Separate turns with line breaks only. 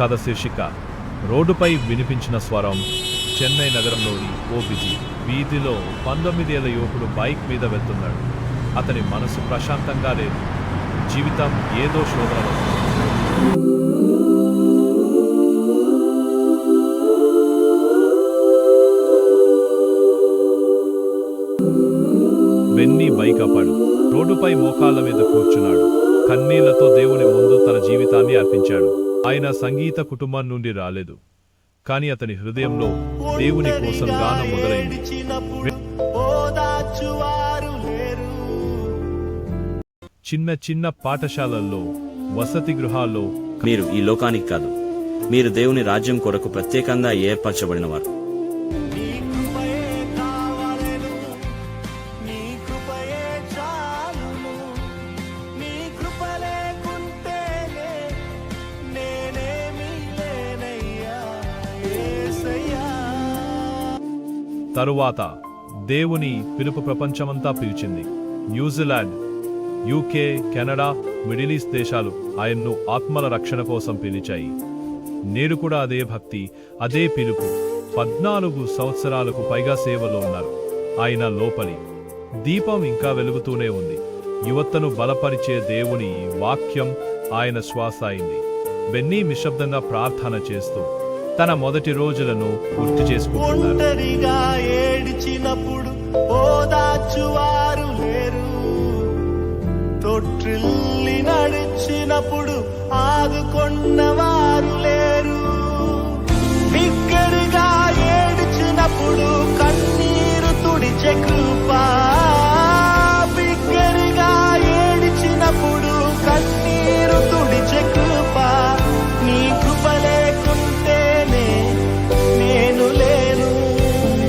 కథ శీర్షిక రోడ్డుపై వినిపించిన స్వరం. చెన్నై నగరంలోని ఓ బిజీ వీధిలో 19 ఏళ్ల యువకుడు బైక్ మీద వెళ్తున్నాడు. అతని మనసు ప్రశాంతంగా లేదు. జీవితం ఏదో శోధనలో. బెన్నీ బైక్ ఆపాడు. రోడ్డుపై మోకాళ్ళ మీద కూర్చున్నాడు. కన్నీళ్లతో దేవుని ముందు తన జీవితాన్ని అర్పించాడు. ఆయన సంగీత కుటుంబం నుండి రాలేదు, కానీ అతని హృదయంలో దేవుని కోసం గానం మొదలైంది. చిన్న చిన్న పాఠశాలల్లో, వసతి గృహాల్లో,
మీరు ఈ లోకానికి కాదు, మీరు దేవుని రాజ్యం కొరకు ప్రత్యేకంగా ఏర్పరచబడినవారు.
తరువాత దేవుని పిలుపు ప్రపంచమంతా పిలిచింది. New Zealand, UK, Canada, middle east దేశాలు ఆయన్ను ఆత్మల రక్షణ కోసం పిలిచాయి. నేడు కూడా అదే భక్తి, అదే పిలుపు. 14 సంవత్సరాలకు పైగా సేవలో ఉన్నారు. ఆయన లోపలి దీపం ఇంకా వెలుగుతూనే ఉంది. యువతను బలపరిచే దేవుని వాక్యం ఆయన శ్వాస అయింది. బెన్నీ నిశ్శబ్దంగా ప్రార్థన చేస్తూ తన మొదటి రోజులను గుర్తు చేసుకుంటున్నారు.
ఒంటరిగా ఏడిచినప్పుడు ఓదార్చువారు లేరు, తొట్టిల్లి నడిచినప్పుడు ఆదుకొన్నవారు